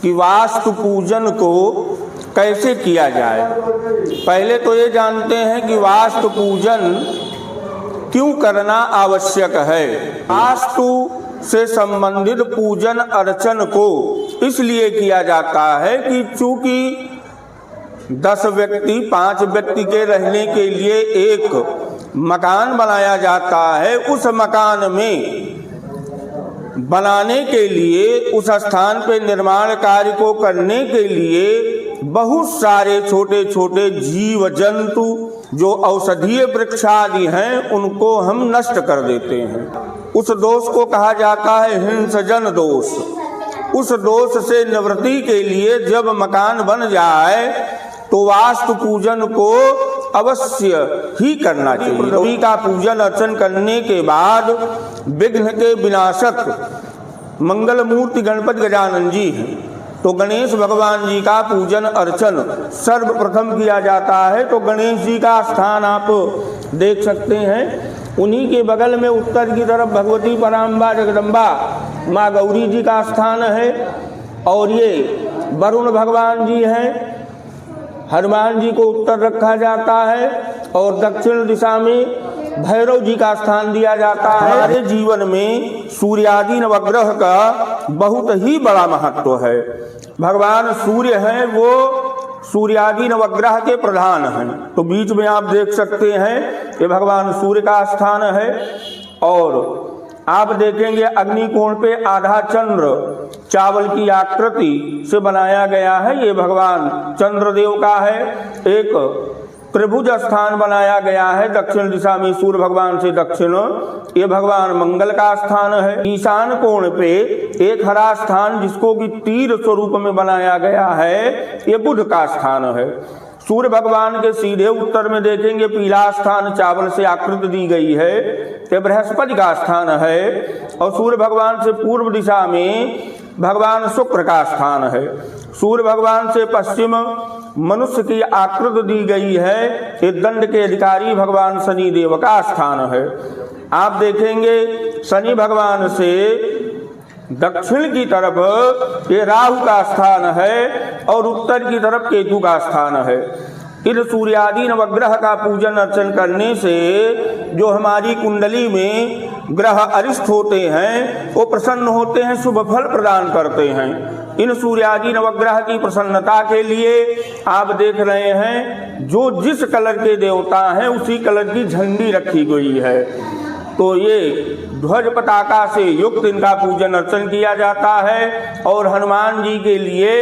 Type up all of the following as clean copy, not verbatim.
कि वास्तु पूजन को कैसे किया जाए। पहले तो ये जानते हैं कि वास्तु पूजन क्यों करना आवश्यक है। वास्तु से संबंधित पूजन अर्चन को इसलिए किया जाता है कि चूंकि 10 व्यक्ति 5 व्यक्ति के रहने के लिए एक मकान बनाया जाता है, उस मकान में बनाने के लिए, उस स्थान पे निर्माण कार्य को करने के लिए बहुत सारे छोटे छोटे जीव जंतु जो औषधीय वृक्ष आदि हैं उनको हम नष्ट कर देते हैं। उस दोष को कहा जाता है हिंसजन दोष। उस दोष से निवृत्ति के लिए जब मकान बन जाए तो वास्तु पूजन को अवश्य ही करना चाहिए। पृथ्वी का पूजन अर्चन करने के बाद विघ्न के विनाशक मंगल मूर्ति गणपति गजानन जी हैं, तो गणेश भगवान जी का पूजन अर्चन सर्वप्रथम किया जाता है। तो गणेश जी का स्थान आप देख सकते हैं, उन्हीं के बगल में उत्तर की तरफ भगवती पराम्बा जगदम्बा माँ गौरी जी का स्थान है, और ये वरुण भगवान जी हैं। हनुमान जी को उत्तर रखा जाता है और दक्षिण दिशा में भैरव जी का स्थान दिया जाता है। हमारे जीवन में सूर्यादि नवग्रह का बहुत ही बड़ा महत्व है। भगवान सूर्य हैं, वो सूर्यादि नवग्रह के प्रधान हैं। तो बीच में आप देख सकते हैं कि भगवान सूर्य का स्थान है, और आप देखेंगे अग्निकोण पे आधा चंद्र चावल की आकृति से बनाया गया है, ये भगवान चंद्रदेव का है। एक त्रिभुज स्थान बनाया गया है दक्षिण दिशा में सूर्य भगवान से दक्षिण, ये भगवान मंगल का स्थान है। ईशान कोण पे एक हरा स्थान जिसको कि तीर स्वरूप में बनाया गया है, ये बुध का स्थान है। सूर्य भगवान के सीधे उत्तर में देखेंगे पीला स्थान चावल से आकृति दी गई है, ये बृहस्पति का स्थान है। और सूर्य भगवान से पूर्व दिशा में भगवान शुक्र का स्थान है। सूर्य भगवान से पश्चिम मनुष्य की आकृति दी गई है, ये दंड के अधिकारी भगवान शनि देव का स्थान है। आप देखेंगे शनि भगवान से दक्षिण की तरफ ये राहु का स्थान है, और उत्तर की तरफ केतु का स्थान है। इन सूर्यादि नवग्रह का पूजन अर्चन करने से जो हमारी कुंडली में ग्रह अरिष्ट होते हैं वो प्रसन्न होते हैं, शुभ फल प्रदान करते हैं। इन सूर्यादि नवग्रह की प्रसन्नता के लिए आप देख रहे हैं जो जिस कलर के देवता हैं उसी कलर की झंडी रखी गई है। तो ये ध्वज पताका से युक्त इनका पूजन अर्चन किया जाता है, और हनुमान जी के लिए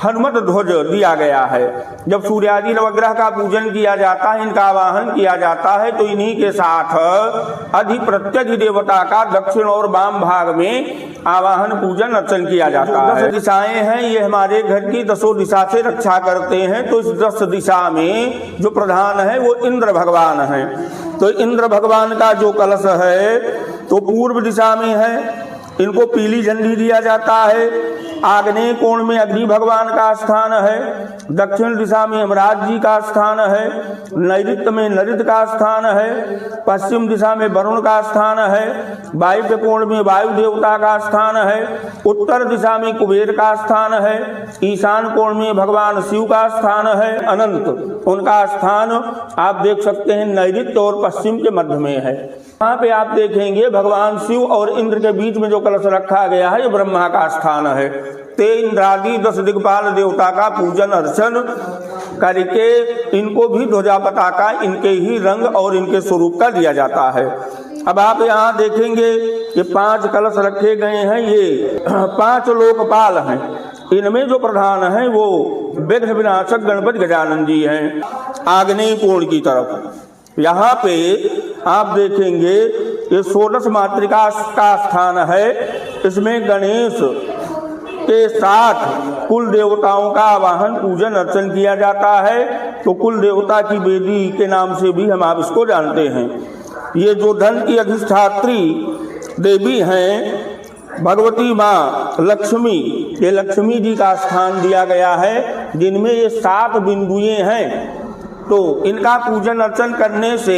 हनुमत ध्वज दिया गया है। जब सूर्यादि नवग्रह का पूजन किया जाता है, इनका आवाहन किया जाता है, तो इन्हीं के साथ अधिप्रत्यधि देवता का दक्षिण और वाम भाग में आवाहन पूजन अर्चन किया जाता है। 10 दिशाएं हैं, ये हमारे घर की 10 दिशा से रक्षा करते हैं। तो इस 10 दिशा में जो प्रधान है वो इंद्र भगवान है। तो इंद्र भगवान का जो कलश है तो पूर्व दिशा में है, इनको पीली झंडी दिया जाता है। आग्नेय कोण में अग्नि भगवान का स्थान है, दक्षिण दिशा में यमराज जी का स्थान है, नैऋत्य में नरित का स्थान है, पश्चिम दिशा में वरुण का स्थान है, वायव्य कोण में वायु देवता का स्थान है, उत्तर दिशा में कुबेर का स्थान है, ईशान कोण में भगवान शिव का स्थान है, अनंत उनका स्थान आप देख सकते हैं नैऋत्य और पश्चिम के मध्य में है। यहाँ पे आप देखेंगे भगवान शिव और इंद्र के बीच में जो कलश रखा गया है ये ब्रह्मा का स्थान है। ते इंद्रादि 10 दिक्पाल देवता का पूजन अर्चन करके इनको भी ध्वजा पताका इनके ही रंग और इनके स्वरूप का दिया जाता है। अब आप यहाँ देखेंगे ये 5 कलश रखे गए हैं, ये 5 लोकपाल हैं। इनमें जो प्रधान है वो विघ्न विनाशक गणपति गजानन जी हैं। आग्नेय कोण की तरफ यहाँ पे आप देखेंगे ये षोडश मातृका का स्थान है। इसमें गणेश के साथ कुल देवताओं का आवाहन पूजन अर्चन किया जाता है। तो कुल देवता की वेदी के नाम से भी हम आप इसको जानते हैं। ये जो धन की अधिष्ठात्री देवी हैं भगवती माँ लक्ष्मी, ये लक्ष्मी जी का स्थान दिया गया है, जिनमें ये 7 बिंदुएं हैं। तो इनका पूजन अर्चन करने से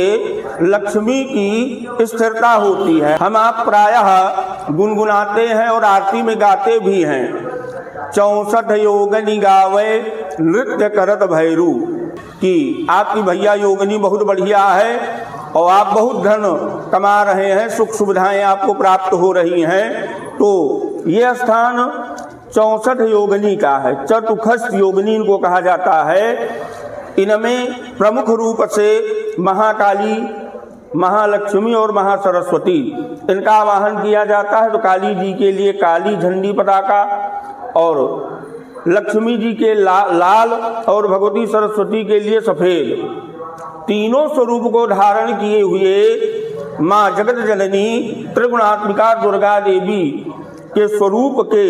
लक्ष्मी की स्थिरता होती है। हम आप प्रायः गुनगुनाते हैं और आरती में गाते भी हैं 64 योगनी गावे नृत्य करत भैरू, कि आपकी भैया योगनी बहुत बढ़िया है और आप बहुत धन कमा रहे हैं, सुख सुविधाएं आपको प्राप्त हो रही हैं। तो ये स्थान 64 योगनी का है। चतुखस्त योगनी इनको कहा जाता है। इनमें प्रमुख रूप से महाकाली, महालक्ष्मी और महासरस्वती इनका आवाहन किया जाता है। तो काली जी के लिए काली झंडी पताका और लक्ष्मी जी के लाल और भगवती सरस्वती के लिए सफेद, तीनों स्वरूप को धारण किए हुए माँ जगत जननी त्रिगुणात्मिका दुर्गा देवी के स्वरूप के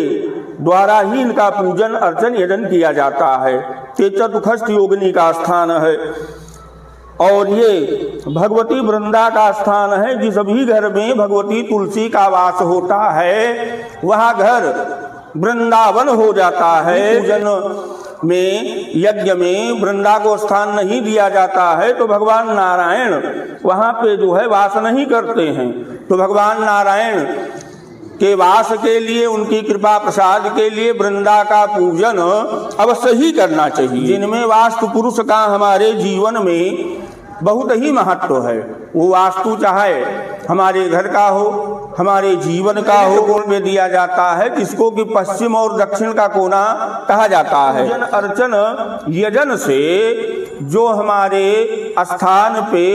द्वारा ही इनका पूजन अर्चन यजन किया जाता है। ये चतुखस्त योगिनी का स्थान है और ये भगवती वृंदा का स्थान है। जिस भी घर में भगवती तुलसी का वास होता है वह घर वृंदावन हो जाता है। पूजन में, यज्ञ में वृंदा को स्थान नहीं दिया जाता है तो भगवान नारायण वहाँ पे जो है वास नहीं करते हैं। तो भगवान नारायण के वास के लिए, उनकी कृपा प्रसाद के लिए वृंदा का पूजन अवश्य ही करना चाहिए। जिनमें वास्तु पुरुष का हमारे जीवन में बहुत ही महत्व है। वो वास्तु चाहे हमारे घर का हो, हमारे जीवन का हो, कोण में दिया जाता है, जिसको कि पश्चिम और दक्षिण का कोना कहा जाता है। पूजन अर्चन यजन से जो हमारे स्थान पे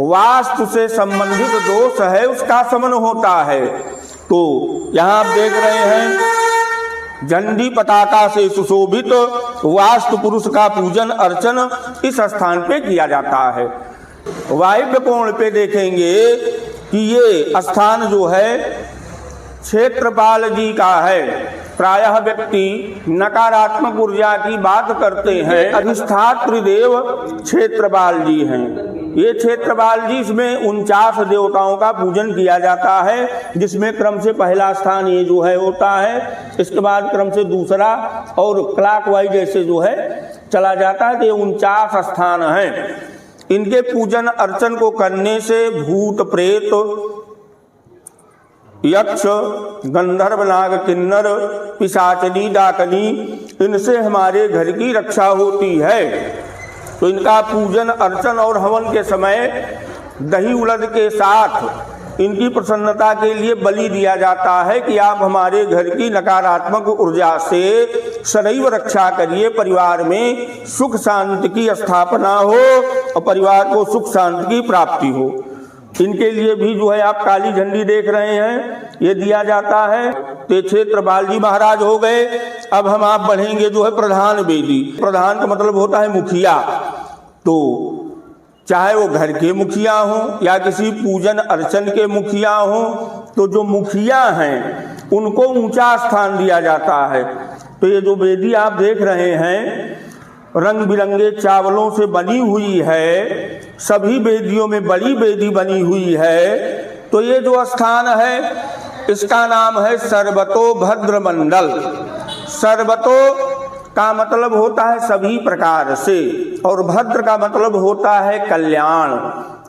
वास्तु से संबंधित दोष है उसका शमन होता है। तो यहाँ आप देख रहे हैं झंडी पताका से सुशोभित वास्तु पुरुष का पूजन अर्चन इस स्थान पे किया जाता है। वायव्य कोण पे देखेंगे कि ये स्थान जो है क्षेत्रपाल जी का है। प्रायः व्यक्ति नकारात्मक ऊर्जा की बात करते हैं, अधिष्ठात्री देव क्षेत्रपाल जी हैं। ये क्षेत्रपाल जी, इसमें 49 देवताओं का पूजन किया जाता है, जिसमें क्रम से पहला स्थान ये जो है होता है, इसके बाद क्रम से दूसरा और क्लॉकवाइज जैसे जो है चला जाता है। तो ये 49 स्थान हैं। इनके पूजन अर्चन को करने से भूत प्रेत, यक्ष, गंधर्व, नाग, किन्नर, पिशाचनी, डाकनी, इनसे हमारे घर की रक्षा होती है। तो इनका पूजन अर्चन और हवन के समय दही उड़द के साथ इनकी प्रसन्नता के लिए बलि दिया जाता है कि आप हमारे घर की नकारात्मक ऊर्जा से सदैव रक्षा करिए, परिवार में सुख शांति की स्थापना हो और परिवार को सुख शांति की प्राप्ति हो। इनके लिए भी जो है आप काली झंडी देख रहे हैं, ये दिया जाता है। तो क्षेत्रपाल जी महाराज हो गए। अब हम आप बढ़ेंगे जो है प्रधान वेदी। प्रधान का मतलब होता है मुखिया। तो चाहे वो घर के मुखिया हों या किसी पूजन अर्चन के मुखिया हों, तो जो मुखिया हैं उनको ऊंचा स्थान दिया जाता है। तो ये जो वेदी आप देख रहे हैं रंग बिरंगे चावलों से बनी हुई है, सभी वेदियों में बड़ी वेदी बनी हुई है। तो ये जो स्थान है इसका नाम है सर्वतोभद्र मंडल। सर्वतो का मतलब होता है सभी प्रकार से और भद्र का मतलब होता है कल्याण।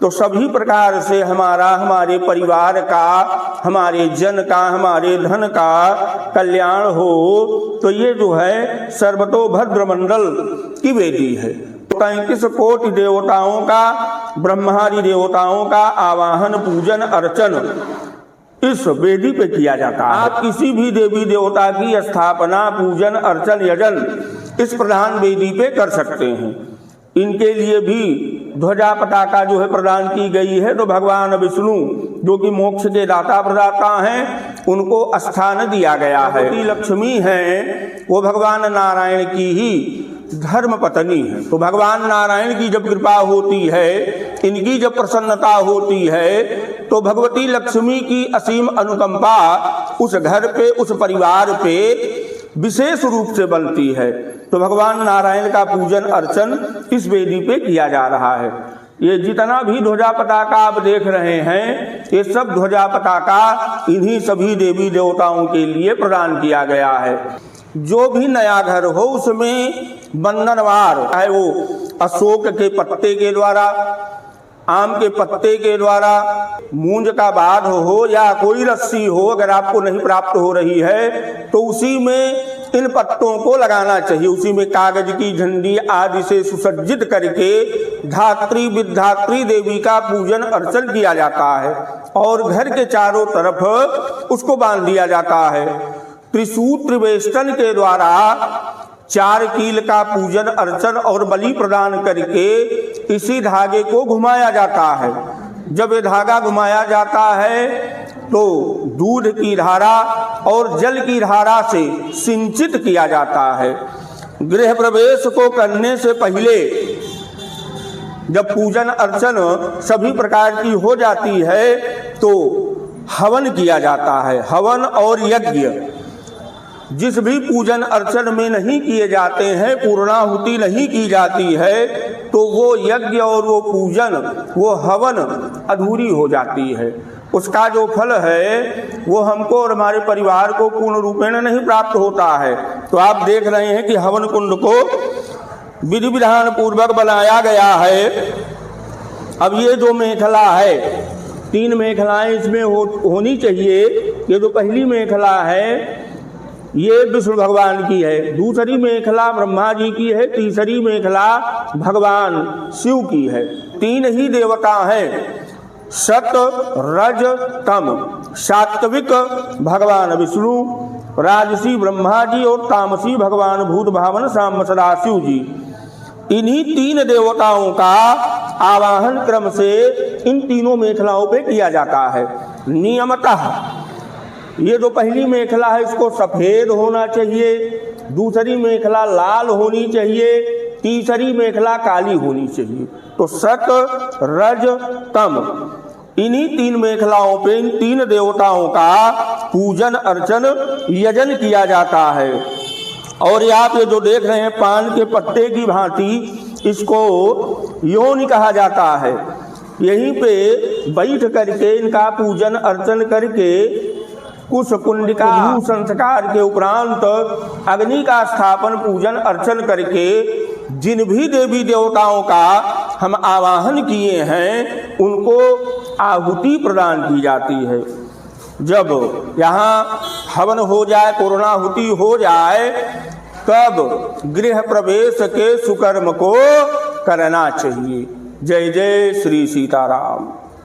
तो सभी प्रकार से हमारा, हमारे परिवार का, हमारे जन का, हमारे धन का कल्याण हो। तो ये जो है सर्वतोभद्र मंडल की वेदी है। 33 कोटि देवताओं का, ब्रह्मादि देवताओं का आवाहन पूजन अर्चन इस वेदी पे किया जाता है। आप किसी भी देवी देवता की स्थापना, पूजन अर्चन यजन इस प्रधान वेदी पे कर सकते हैं। इनके लिए भी ध्वजा पताका जो है प्रदान की गई है। तो भगवान विष्णु जो कि मोक्ष के दाता प्रदाता हैं, उनको स्थान दिया गया है। लक्ष्मी हैं वो भगवान नारायण की ही धर्म पत्नी है। तो भगवान नारायण की जब कृपा होती है, इनकी जब प्रसन्नता होती है, तो भगवती लक्ष्मी की असीम अनुकंपा उस घर पे, उस परिवार पे विशेष रूप से बनती है। तो भगवान नारायण का पूजन अर्चन इस वेदी पे किया जा रहा है। ये जितना भी ध्वजा पताका आप देख रहे हैं, ये सब ध्वजा पताका इन्हीं सभी देवी देवताओं के लिए प्रदान किया गया है। जो भी नया घर हो उसमें बंधनवार, चाहे वो अशोक के पत्ते के द्वारा आम के पत्ते के द्वारा, मूंज का बाध हो या कोई रस्सी हो, अगर आपको नहीं प्राप्त हो रही है तो उसी में इन पत्तों को लगाना चाहिए। उसी में कागज की झंडी आदि से सुसज्जित करके धात्री विधात्री देवी का पूजन अर्चन किया जाता है और घर के चारों तरफ उसको बांध दिया जाता है। त्रिसूत्र वेष्टन के द्वारा 4 कील का पूजन अर्चन और बलि प्रदान करके इसी धागे को घुमाया जाता है। जब ये धागा घुमाया जाता है तो दूध की धारा और जल की धारा से सिंचित किया जाता है। गृह प्रवेश को करने से पहले जब पूजन अर्चन सभी प्रकार की हो जाती है तो हवन किया जाता है। हवन और यज्ञ जिस भी पूजन अर्चन में नहीं किए जाते हैं, पूर्णाहुति नहीं की जाती है, तो वो यज्ञ और वो पूजन, वो हवन अधूरी हो जाती है। उसका जो फल है वो हमको और हमारे परिवार को पूर्ण रूपेण नहीं प्राप्त होता है। तो आप देख रहे हैं कि हवन कुंड को विधि विधान पूर्वक बनाया गया है। अब ये जो मेखला है, 3 मेखलाएं इसमें होनी चाहिए। ये जो पहली मेखला है ये विष्णु भगवान की है, दूसरी मेखला ब्रह्मा जी की है, तीसरी मेखला भगवान शिव की है। 3 ही देवता हैं, सत रज तम। सात्विक भगवान विष्णु, राजसी ब्रह्मा जी और तामसी भगवान भूत भावन साम सदाशिव जी। इन्हीं 3 देवताओं का आवाहन क्रम से इन तीनों मेखलाओं पे किया जाता है। नियमतः ये जो पहली मेखला है इसको सफेद होना चाहिए, दूसरी मेखला लाल होनी चाहिए, तीसरी मेखला काली होनी चाहिए। तो सत रज तम, इन्हीं 3 मेखलाओं पे इन 3 देवताओं का पूजन अर्चन यजन किया जाता है। और ये आप ये जो देख रहे हैं पान के पत्ते की भांति, इसको योनि कहा जाता है। यहीं पे बैठ करके इनका पूजन अर्चन करके कुश कुंडिका संस्कार के उपरांत अग्नि का स्थापन पूजन अर्चन करके जिन भी देवी देवताओं का हम आवाहन किए हैं उनको आहुति प्रदान की जाती है। जब यहाँ हवन हो जाए, पूर्णाहुति हो जाए, तब गृह प्रवेश के सुकर्म को करना चाहिए। जय जय श्री सीताराम।